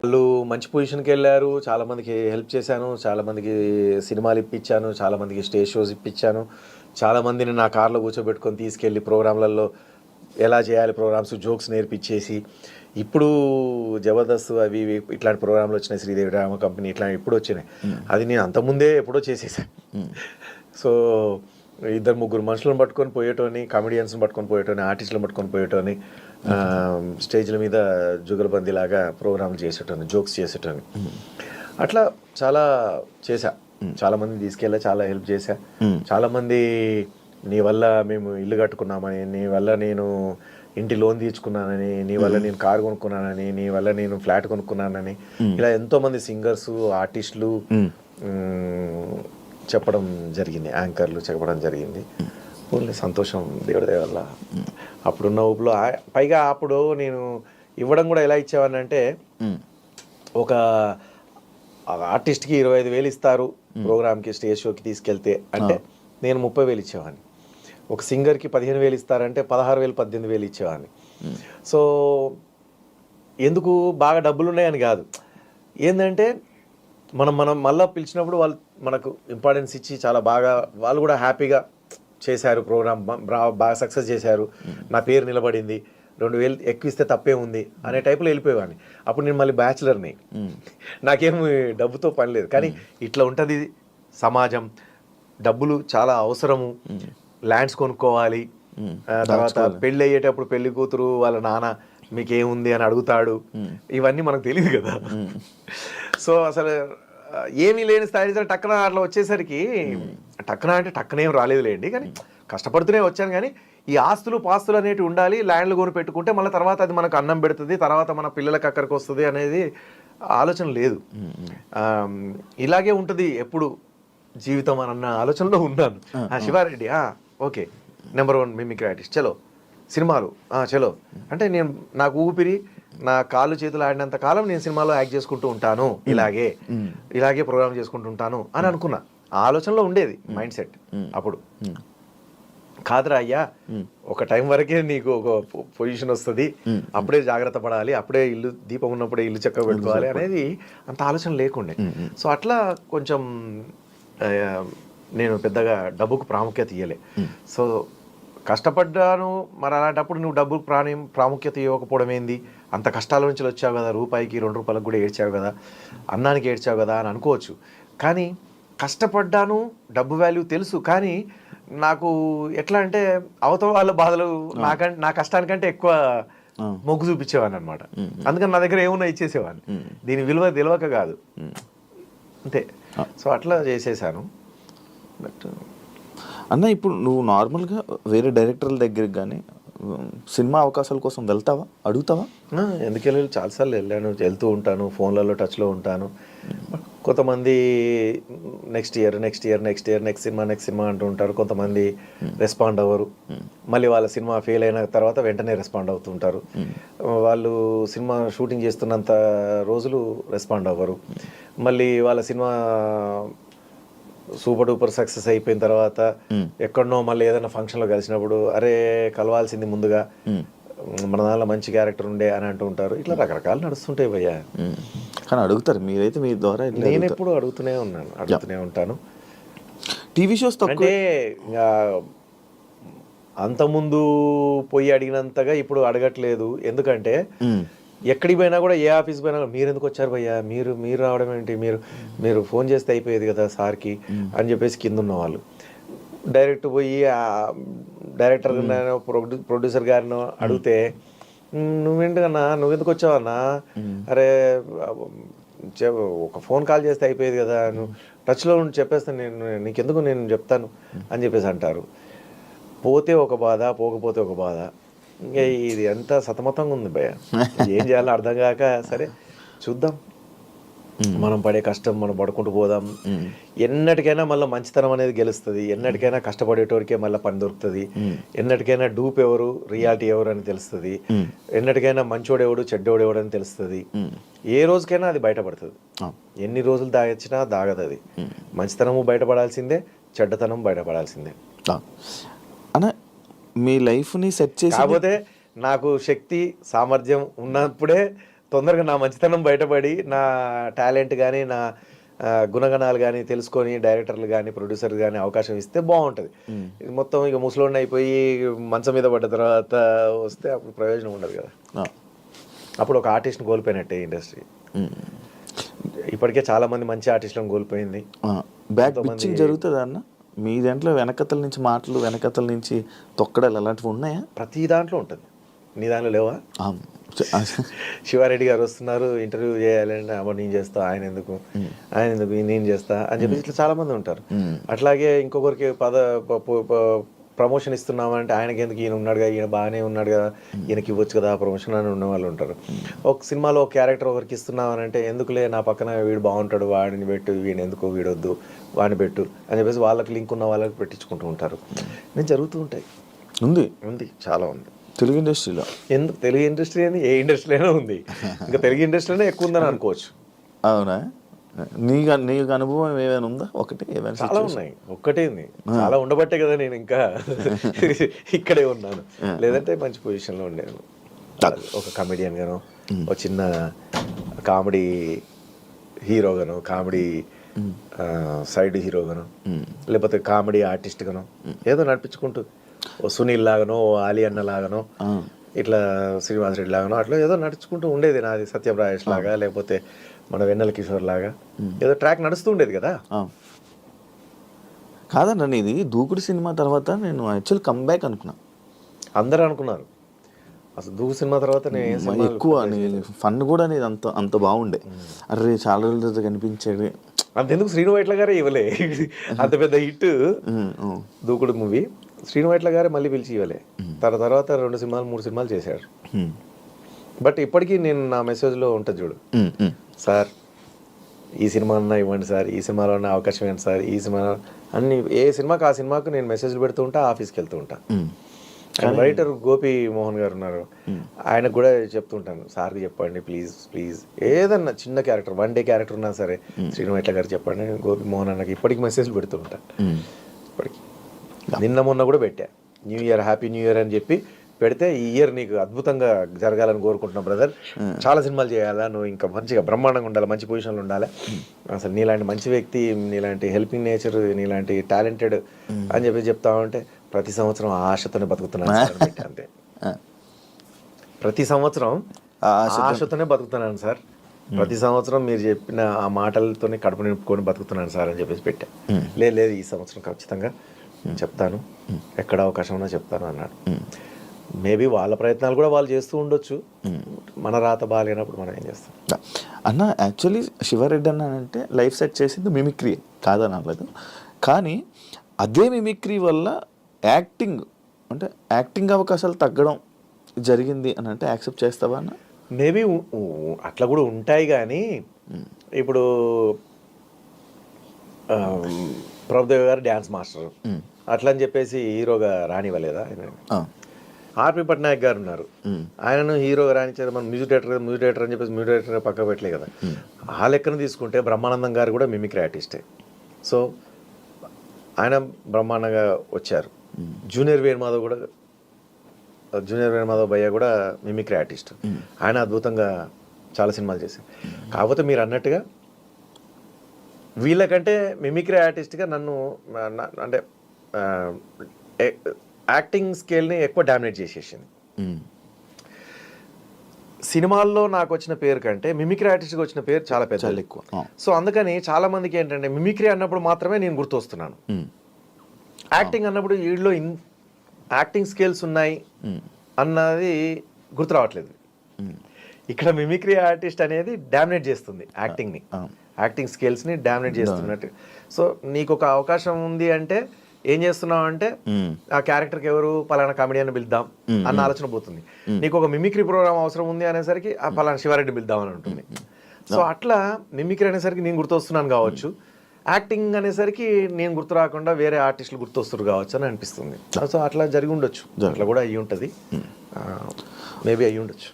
వాళ్ళు మంచి పొజిషన్‌కి వెళ్ళారు. చాలామందికి హెల్ప్ చేశాను. చాలామందికి సినిమాలు ఇప్పించాను. చాలామందికి స్టేజ్ షోస్ ఇప్పించాను. చాలామందిని నా కార్‌లో కూర్చోబెట్టుకొని తీసుకెళ్ళి ప్రోగ్రామ్‌లలో ఎలా చేయాలి ప్రోగ్రామ్స్, జోక్స్ నేర్పించేసి, ఇప్పుడు జబర్దస్త్ అవి ఇవి ఇట్లాంటి ప్రోగ్రామ్‌లు వచ్చినాయి. శ్రీదేవి డ్రామా కంపెనీ ఇట్లాంటివి ఇప్పుడు వచ్చినాయి. అది నేను అంతకుముందే ఎప్పుడో చేసేసాను. సో, ఇద్దరు ముగ్గురు మనుషులను పట్టుకొని పోయేటోని, కామెడియన్స్‌ని పట్టుకొని పోయేటోని, ఆర్టిస్టులను పట్టుకొని పోయేటోని, స్టేజ్ల మీద జుగల్బందీలాగా ప్రోగ్రాంలు చేసేటోని, జోక్స్ చేసేటోని. అట్లా చాలా చేశా. చాలామందిని తీసుకెళ్ళా, చాలా హెల్ప్ చేశా. చాలామంది నీ వల్ల మేము ఇల్లు కట్టుకున్నామని, నీ వల్ల నేను ఇంటి లోన్ తీర్చుకున్నానని, నీ వల్ల నేను కారు కొనుక్కున్నానని, నీ వల్ల నేను ఫ్లాట్ కొనుక్కున్నానని, ఇలా ఎంతోమంది సింగర్సు, ఆర్టిస్టులు చెప్పడం జరిగింది. యాంకర్లు చెప్పడం జరిగింది. ఓన్లీ సంతోషం, దేవుడి దయ వల్ల. అప్పుడున్న ఊపులో పైగా అప్పుడు నేను ఇవ్వడం కూడా ఎలా ఇచ్చేవాడిని అంటే, ఒక ఆర్టిస్ట్కి 25,000 ఇస్తారు ప్రోగ్రామ్కి, స్టేజ్ షోకి తీసుకెళ్తే అంటే నేను 30,000 ఇచ్చేవాడిని. ఒక సింగర్కి 15,000 ఇస్తారంటే 16,000 18,000 ఇచ్చేవాడిని. సో ఎందుకు బాగా డబ్బులు ఉన్నాయని కాదు, ఏంటంటే మనం మళ్ళీ పిలిచినప్పుడు వాళ్ళు మనకు ఇంపార్టెన్స్ ఇచ్చి చాలా బాగా, వాళ్ళు కూడా హ్యాపీగా చేశారు ప్రోగ్రామ్, బాగా సక్సెస్ చేశారు, నా పేరు నిలబడింది, 2,000 ఎక్కువ ఇస్తే తప్పే ఉంది అనే టైప్లో వెళ్ళిపోయేవాడిని. అప్పుడు నేను మళ్ళీ బ్యాచులర్ని, నాకేమి డబ్బుతో పని లేదు. కానీ ఇట్లా ఉంటుంది సమాజం, డబ్బులు చాలా అవసరము, ల్యాండ్స్ కొనుక్కోవాలి, తర్వాత పెళ్ళి అయ్యేటప్పుడు పెళ్లి కూతురు వాళ్ళ నాన్న మీకేముంది అని అడుగుతాడు, ఇవన్నీ మనకు తెలియదు కదా. సో అసలు ఏమీ లేని స్థాయి టక్కన అట్లా వచ్చేసరికి, టక్కన అంటే టక్కనేం రాలేదులేండి, కానీ కష్టపడుతూనే వచ్చాను. కానీ ఈ ఆస్తులు పాస్తులు అనేవి ఉండాలి, ల్యాండ్లు కొని పెట్టుకుంటే మళ్ళీ తర్వాత అది మనకు అన్నం పెడుతుంది, తర్వాత మన పిల్లలకి అక్కడికి వస్తుంది అనేది ఆలోచన లేదు. ఇలాగే ఉంటుంది ఎప్పుడు జీవితం అన్న ఆలోచనలో ఉన్నాను. Sivareddy okay, number 1 mimicry artist, చలో సినిమాలు చలో అంటే నేను, నాకు ఊపిరి, నా కాళ్ళు చేతులు ఆడినంత కాలం నేను సినిమాలో యాక్ట్ చేసుకుంటూ ఉంటాను, ఇలాగే ప్రోగ్రామ్ చేసుకుంటూ ఉంటాను అని అనుకున్నా. ఆ ఆలోచనలో ఉండేది మైండ్ సెట్. అప్పుడు కాదురా అయ్యా, ఒక టైం వరకే నీకు ఒక పొజిషన్ వస్తుంది, అప్పుడే జాగ్రత్త పడాలి, అప్పుడే ఇల్లు దీపం ఉన్నప్పుడే ఇల్లు చక్కగా పెట్టుకోవాలి అనేది అంత ఆలోచన లేకుండే. సో అట్లా కొంచెం నేను పెద్దగా డబ్బుకు ప్రాముఖ్యత ఇవ్వలే. సో కష్టపడ్డాను, మరి అలాంటప్పుడు నువ్వు డబ్బుకు ప్రాముఖ్యత ఇవ్వకపోవడం ఏంది, అంత కష్టాల నుంచి వచ్చావు కదా, రూపాయికి 2 రూపాయలకు కూడా ఏడ్చావు కదా, అన్నానికి ఏడ్చావు కదా అని అనుకోవచ్చు. కానీ కష్టపడ్డాను, డబ్బు వాల్యూ తెలుసు. కానీ నాకు ఎట్లా అంటే అవతల వాళ్ళ బాధలు నా కష్టానికంటే ఎక్కువ మొగ్గు చూపించేవాడిని అనమాట. అందుకని నా దగ్గర ఏమున్నా ఇచ్చేసేవాడిని, దీని విలువ తెలియక కాదు, అంతే. సో అట్లా చేసేసాను. బట్ అన్న, ఇప్పుడు నువ్వు నార్మల్గా వేరే డైరెక్టర్ల దగ్గరికి కానీ సినిమా అవకాశాల కోసం వెళ్తావా, అడుగుతావా? ఎందుకు వెళ్ళాలి, చాలాసార్లు వెళ్ళాను, వెళ్తూ ఉంటాను, ఫోన్లలో టచ్లో ఉంటాను. కొంతమంది నెక్స్ట్ ఇయర్ నెక్స్ట్ సినిమా అంటూ ఉంటారు. కొంతమంది రెస్పాండ్ అవ్వరు, మళ్ళీ వాళ్ళ సినిమా ఫెయిల్ అయిన తర్వాత వెంటనే రెస్పాండ్ అవుతుంటారు. వాళ్ళు సినిమా షూటింగ్ చేస్తున్నంత రోజులు రెస్పాండ్ అవ్వరు. మళ్ళీ వాళ్ళ సినిమా సూపర్ డూపర్ సక్సెస్ అయిపోయిన తర్వాత ఎక్కడనో మళ్ళీ ఏదైనా ఫంక్షన్లో కలిసినప్పుడు, అరే కలవాల్సింది ముందుగా, మన దానిలో మంచి క్యారెక్టర్ ఉండే అని అంటూ ఉంటారు. ఇట్లా రకరకాలు నడుస్తుంటాయి భయ్యా. కానీ అడుగుతారు, మీరైతే మీ ద్వారా నేను ఎప్పుడు అడుగుతూనే ఉంటాను. టీవీ షోస్ అంటే ఇంకా అంతకుముందు పోయి అడిగినంతగా ఇప్పుడు అడగట్లేదు. ఎందుకంటే ఎక్కడికి పోయినా కూడా, ఏ ఆఫీస్ పోయినా మీరు ఎందుకు వచ్చారు భయ్యా, మీరు రావడం ఏంటి, మీరు ఫోన్ చేస్తే అయిపోయేది కదా సార్కి అని చెప్పేసి కింద ఉన్న వాళ్ళు డైరెక్ట్ పోయి డైరెక్టర్ ప్రొడ్యూసర్ గారినో అడిగితే, నువ్వేంటన్నా, నువ్వెందుకు వచ్చావన్నా, అరే ఒక ఫోన్ కాల్ చేస్తే అయిపోయేది కదా, నువ్వు టచ్లో ఉండి చెప్పేస్తాను, నీకెందుకు, నేను చెప్తాను అని చెప్పేసి అంటారు. పోతే ఒక బాధ, పోకపోతే ఒక బాధ. ఇంకా ఇది ఎంత సతమతంగా ఉంది భయ్య, ఏం చేయాలో అర్థం కాక, సరే చూద్దాం, మనం పడే కష్టం మనం పడుకుంటూ పోదాం. ఎన్నటికైనా మళ్ళీ మంచితనం అనేది గెలుస్తుంది, ఎన్నటికైనా కష్టపడేటోరికే మళ్ళీ పని దొరుకుతుంది, ఎన్నటికైనా డూప్ ఎవరు, రియాలిటీ ఎవరు అని తెలుస్తుంది, ఎన్నటికైనా మంచోడెవడు చెడ్డోడెవడు అని తెలుస్తుంది. ఏ రోజుకైనా అది బయటపడుతుంది. ఎన్ని రోజులు దాగచ్చినా దాగదు అది. మంచితనము బయటపడాల్సిందే, చెడ్డతనం బయటపడాల్సిందే. అన్న, మీ లైఫ్ని సెట్ చేసి, కాకపోతే నాకు శక్తి సామర్థ్యం ఉన్నప్పుడే తొందరగా నా మంచితనం బయటపడి నా టాలెంట్ కానీ నా గుణగణాలు కానీ తెలుసుకొని డైరెక్టర్లు కానీ ప్రొడ్యూసర్లు కానీ అవకాశం ఇస్తే బాగుంటుంది. ఇది మొత్తం ఇక ముసలోడిని అయిపోయి మంచం మీద పడ్డ తర్వాత వస్తే అప్పుడు ప్రయోజనం ఉండదు కదా. అప్పుడు ఒక ఆర్టిస్ట్ని కోల్పోయినట్టే ఇండస్ట్రీ. ఇప్పటికే చాలా మంది మంచి ఆర్టిస్టులను కోల్పోయింది. బ్యాక్ పిచ్చింగ్ జరుగుతుందా అన్న మీ దాంట్లో? వెనకతల నుంచి మాటలు, వెనకతల నుంచి తొక్కడాలు అలాంటివి ఉన్నాయా? ప్రతి దాంట్లో ఉంటుంది. నీ దాంట్లో లేవా? శివారెడ్డి గారు వస్తున్నారు ఇంటర్వ్యూ చేయాలంటే అమ్మ నేను చేస్తా, ఆయన ఎందుకు నేను చేస్తా అని చెప్పేసి ఇట్లా చాలా మంది ఉంటారు. అట్లాగే ఇంకొకరికి ప్రమోషన్ ఇస్తున్నామంటే ఆయనకి ఎందుకు, ఈయన ఉన్నాడు కదా, ఈయన బాగానే ఉన్నాడు కదా, ఈయనకి ఇవ్వచ్చు కదా ప్రమోషన్ అని ఉన్న వాళ్ళు ఉంటారు. ఒక సినిమాలో ఒక క్యారెక్టర్ ఒకరికి ఇస్తున్నామనంటే ఎందుకులే నా పక్కన వీడు బాగుంటాడు వాడిని పెట్టు, వీడిని ఎందుకు వీడొద్దు వాడిని పెట్టు అని చెప్పేసి వాళ్ళకి లింక్ ఉన్న వాళ్ళకి పెట్టించుకుంటూ ఉంటారు. నేను జరుగుతూ ఉంటాయి. ఉంది చాలా ఉంది తెలుగు ఇండస్ట్రీలో. ఎందుకు తెలుగు ఇండస్ట్రీ అని ఏ ఇండస్ట్రీలోనే ఉంది, ఇంకా తెలుగు ఇండస్ట్రీలోనే ఎక్కువ ఉందని అనుకోవచ్చు. అవునా? నీకు అనుభవం ఏమైనా ఉందా? ఒకటి ఏమైనా? చాలా ఉన్నాయి. ఒక్కటే ఉంది, చాలా ఉండబట్టే కదా నేను ఇంకా ఇక్కడే ఉన్నాను. లేదంటే మంచి పొజిషన్లో ఉండేను. ఒక కమెడియన్ గాను, ఒక చిన్న కామెడీ హీరోగాను, కామెడీ సైడ్ హీరోగాను, లేకపోతే కామెడీ ఆర్టిస్ట్ గాను ఏదో నడిపించుకుంటూ ఓ సునీల్ లాగానో, ఓ ఆలీ అన్న లాగానో, ఇట్లా శ్రీనివాస్ రెడ్డి లాగానో అట్లా ఏదో నడుచుకుంటూ ఉండేది నాది. సత్యం రాజేష్ లాగా, లేకపోతే మన వెన్నెల కిషోర్ లాగా ఏదో ట్రాక్ నడుస్తూ ఉండేది కదా. కాదన్న, ఇది దూకుడు సినిమా తర్వాత నేను యాక్చువల్ కమ్బ్యాక్ అనుకున్నా. అందరూ అనుకున్నారు. అసలు దూకు సినిమా తర్వాత నేను ఎక్కువ ఫన్ కూడా అనేది అంత బాగుండే. అరే చాలా రోజులతో కనిపించేది. అంతెందుకు శ్రీను వైట్ల గారే ఇవ్వలే అంత పెద్ద హిట్ దూకుడు మూవీ. శ్రీను వైట్ల గారే మళ్ళీ పిలిచి ఇవ్వలే. తర్వాత 2 సినిమాలు 3 సినిమాలు చేశాడు. బట్ ఇప్పటికీ నేను నా మెసేజ్లో ఉంటుంది చూడు, సార్ ఈ సినిమా అన్నా ఇవ్వండి సార్, ఈ సినిమాలో ఉన్న అవకాశం ఏంటి సార్, ఈ సినిమా అన్ని ఏ సినిమాకి ఆ సినిమాకు నేను మెసేజ్లు పెడుతూ ఉంటా, ఆఫీస్కి వెళ్తూ ఉంటా. రైటర్ గోపి మోహన్ గారు ఉన్నారు, ఆయనకు కూడా చెప్తుంటాను, సార్కి చెప్పండి ప్లీజ్ ఏదన్నా చిన్న క్యారెక్టర్ 1 డే క్యారెక్టర్ ఉన్నా సరే శ్రీను వైట్ల గారు చెప్పండి. గోపి మోహన్ అన్నకి ఇప్పటికి మెసేజ్లు పెడుతూ ఉంటా. ఇప్పటికి నిన్న మొన్న కూడా పెట్టా, new year happy new year అని చెప్పి పెడితే, ఈ ఇయర్ నీకు అద్భుతంగా జరగాలని కోరుకుంటున్నాం బ్రదర్, చాలా సినిమాలు చేయాలా, నువ్వు ఇంకా మంచిగా బ్రహ్మాండంగా ఉండాలి, మంచి పొజిషన్లో ఉండాలి, అసలు నీలాంటి మంచి వ్యక్తి, నీలాంటి హెల్పింగ్ నేచర్, నీలాంటి టాలెంటెడ్ అని చెప్పి చెప్తా ఉంటే, ప్రతి సంవత్సరం ఆశతోనే బతుకుతున్నాను సార్ అంతే. ప్రతి సంవత్సరం ఆశతోనే బతుకుతున్నాను సార్, ప్రతి సంవత్సరం మీరు చెప్పిన ఆ మాటలతోనే కడుపు నింపుకొని బతుకుతున్నాను సార్ అని చెప్పేసి పెట్టా. లేదు ఈ సంవత్సరం ఖచ్చితంగా చెప్తాను, ఎక్కడ అవకాశం ఉన్నా చెప్తాను అన్నాడు. మేబీ వాళ్ళ ప్రయత్నాలు కూడా వాళ్ళు చేస్తూ ఉండొచ్చు, మన రాత బాగాలేనప్పుడు మనం ఏం చేస్తాం అన్న. యాక్చువల్లీ శివారెడ్డి అన్న అంటే లైఫ్ సెట్ చేసింది మిమిక్రీ కాదని అనలేదు, కానీ అదే మిమిక్రీ వల్ల యాక్టింగ్ అవకాశాలు తగ్గడం జరిగింది అని అంటే యాక్సెప్ట్ చేస్తావా అన్న? మేబీ అట్లా కూడా ఉంటాయి, కానీ ఇప్పుడు ప్రభుదేవ్ గారు డ్యాన్స్ మాస్టర్ అట్లా అని చెప్పేసి హీరోగా రానివ్వలేదా? ఆర్పి పట్నాయక్ గారు ఉన్నారు, ఆయనను హీరోగా రానిచ్చారు. మనం మ్యూజిక్ డైరెక్టర్ అని చెప్పేసి మ్యూజిక్ డైరెక్టర్ పక్క పెట్టలే కదా. ఆ లెక్కను తీసుకుంటే బ్రహ్మానందం గారు కూడా మిమిక్రీ ఆర్టిస్టే. సో ఆయన బ్రహ్మాండంగా వచ్చారు. జూనియర్ వేణుమాధవ్ భయ్య కూడా మిమిక్రీ ఆర్టిస్ట్, ఆయన అద్భుతంగా చాలా సినిమాలు చేశారు. కాకపోతే మీరు అన్నట్టుగా వీళ్ళకంటే మిమిక్రీ ఆర్టిస్ట్గా నన్ను అంటే యాక్టింగ్ స్కేల్ని ఎక్కువ డామినేట్ చేసేసింది. సినిమాల్లో నాకు వచ్చిన పేరు కంటే మిమిక్రీ ఆర్టిస్ట్కి వచ్చిన పేరు చాలా పెద్ద ఎక్కువ. సో అందుకని చాలా మందికి ఏంటంటే మిమిక్రీ అన్నప్పుడు మాత్రమే నేను గుర్తొస్తున్నాను, యాక్టింగ్ అన్నప్పుడు వీళ్ళలో యాక్టింగ్ స్కేల్స్ ఉన్నాయి అన్నది గుర్తు రావట్లేదు. ఇక్కడ మిమిక్రీ ఆర్టిస్ట్ అనేది డామినేట్ చేస్తుంది యాక్టింగ్ని, యాక్టింగ్ స్కిల్స్ని డామినేట్ చేస్తున్నట్టు. సో నీకు ఒక అవకాశం ఉంది అంటే ఏం చేస్తున్నావు అంటే ఆ క్యారెక్టర్కి ఎవరు పలానా కామెడియన్ పిలుద్దాం అన్న ఆలోచన పోతుంది. నీకు ఒక మిమిక్రీ ప్రోగ్రామ్ అవసరం ఉంది అనేసరికి ఆ పలానా శివారెడ్డి పిలుద్దాం అని ఉంటుంది. సో అట్లా మిమిక్రీ అనేసరికి నేను గుర్తొస్తున్నాను కావచ్చు, యాక్టింగ్ అనేసరికి నేను గుర్తు రాకుండా వేరే ఆర్టిస్టులు గుర్తొస్తారు కావచ్చు అని అనిపిస్తుంది. సో అట్లా జరిగి ఉండొచ్చు, అట్లా కూడా అయ్యి ఉంటుంది, మేబీ అయ్యి ఉండొచ్చు.